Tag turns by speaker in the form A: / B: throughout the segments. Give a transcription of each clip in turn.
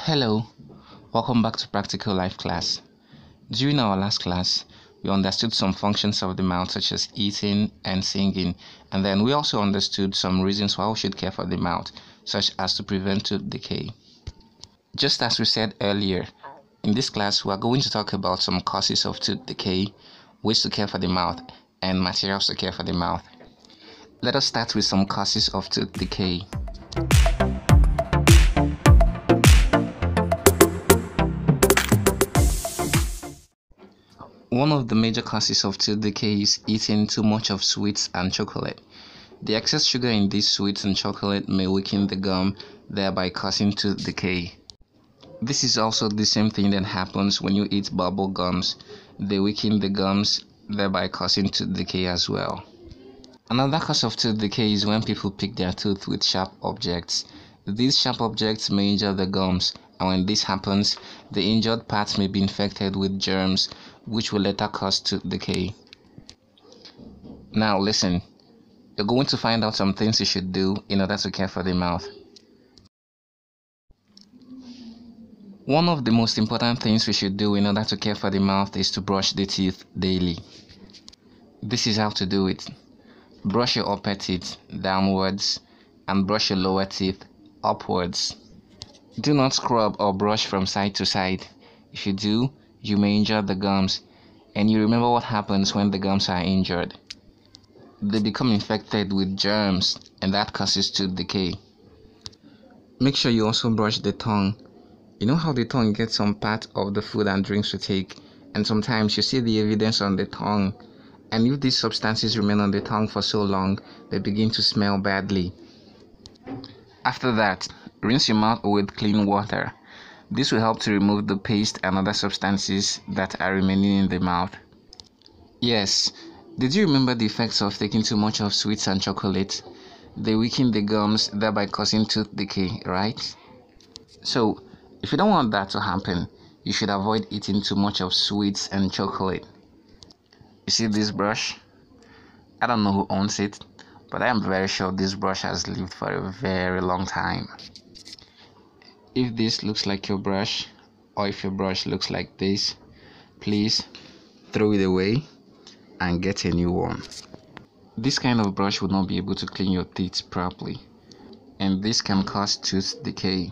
A: Hello, welcome back to Practical Life class. During our last class, we understood some functions of the mouth such as eating and singing, and then we also understood some reasons why we should care for the mouth, such as to prevent tooth decay. Just as we said earlier, in this class we are going to talk about some causes of tooth decay, ways to care for the mouth, and materials to care for the mouth. Let us start with some causes of tooth decay. One of the major causes of tooth decay is eating too much of sweets and chocolate. The excess sugar in these sweets and chocolate may weaken the gum, thereby causing tooth decay. This is also the same thing that happens when you eat bubble gums. They weaken the gums, thereby causing tooth decay as well. Another cause of tooth decay is when people pick their tooth with sharp objects. These sharp objects may injure the gums, and when this happens, the injured part may be infected with germs, which will later cause tooth decay. Now listen, you're going to find out some things you should do in order to care for the mouth. One of the most important things we should do in order to care for the mouth is to brush the teeth daily. This is how to do it. Brush your upper teeth downwards and brush your lower teeth upwards. Do not scrub or brush from side to side. If you do, you may injure the gums, and you remember what happens when the gums are injured. They become infected with germs, and that causes tooth decay. Make sure you also brush the tongue. You know how the tongue gets some part of the food and drinks we take, and sometimes you see the evidence on the tongue, and if these substances remain on the tongue for so long, they begin to smell badly. After that, rinse your mouth with clean water. This will help to remove the paste and other substances that are remaining in the mouth. Yes, did you remember the effects of taking too much of sweets and chocolate? They weaken the gums, thereby causing tooth decay, right? So, if you don't want that to happen, you should avoid eating too much of sweets and chocolate. You see this brush? I don't know who owns it, but I am very sure this brush has lived for a very long time. If this looks like your brush, or if your brush looks like this, please throw it away and get a new one. This kind of brush will not be able to clean your teeth properly, and this can cause tooth decay.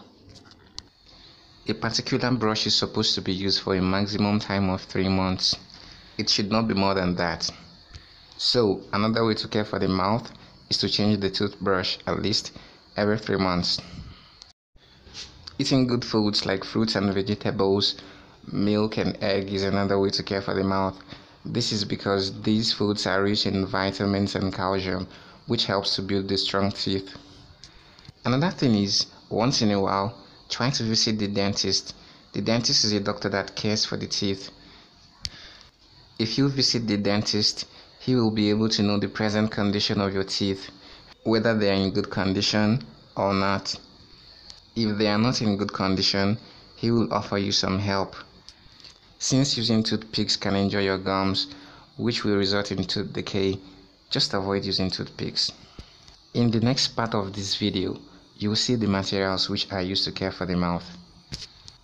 A: A particular brush is supposed to be used for a maximum time of 3 months. It should not be more than that. So, another way to care for the mouth is to change the toothbrush at least every 3 months. Eating good foods like fruits and vegetables, milk and egg is another way to care for the mouth. This is because these foods are rich in vitamins and calcium, which helps to build the strong teeth. Another thing is, once in a while, try to visit the dentist. The dentist is a doctor that cares for the teeth. If you visit the dentist, he will be able to know the present condition of your teeth, whether they are in good condition or not. If they are not in good condition, he will offer you some help. Since using toothpicks can injure your gums, which will result in tooth decay, just avoid using toothpicks. In the next part of this video, you will see the materials which are used to care for the mouth.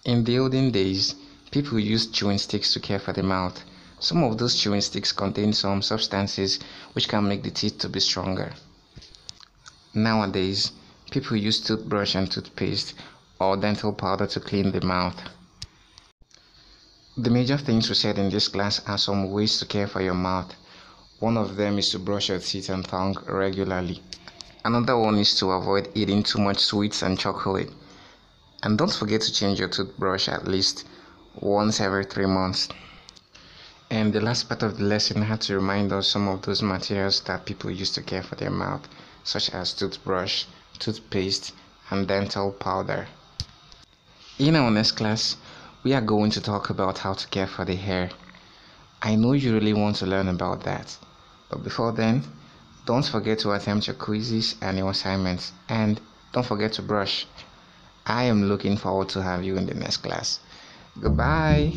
A: In the olden days, people used chewing sticks to care for the mouth. Some of those chewing sticks contain some substances which can make the teeth to be stronger. Nowadays, people use toothbrush and toothpaste or dental powder to clean the mouth. The major things we said in this class are some ways to care for your mouth. One of them is to brush your teeth and tongue regularly. Another one is to avoid eating too much sweets and chocolate. And don't forget to change your toothbrush at least once every 3 months. And the last part of the lesson had to remind us some of those materials that people use to care for their mouth, such as toothbrush, toothpaste, and dental powder. In our next class, we are going to talk about how to care for the hair. I know you really want to learn about that, but before then, don't forget to attempt your quizzes and your assignments, and don't forget to brush. I am looking forward to have you in the next class. Goodbye.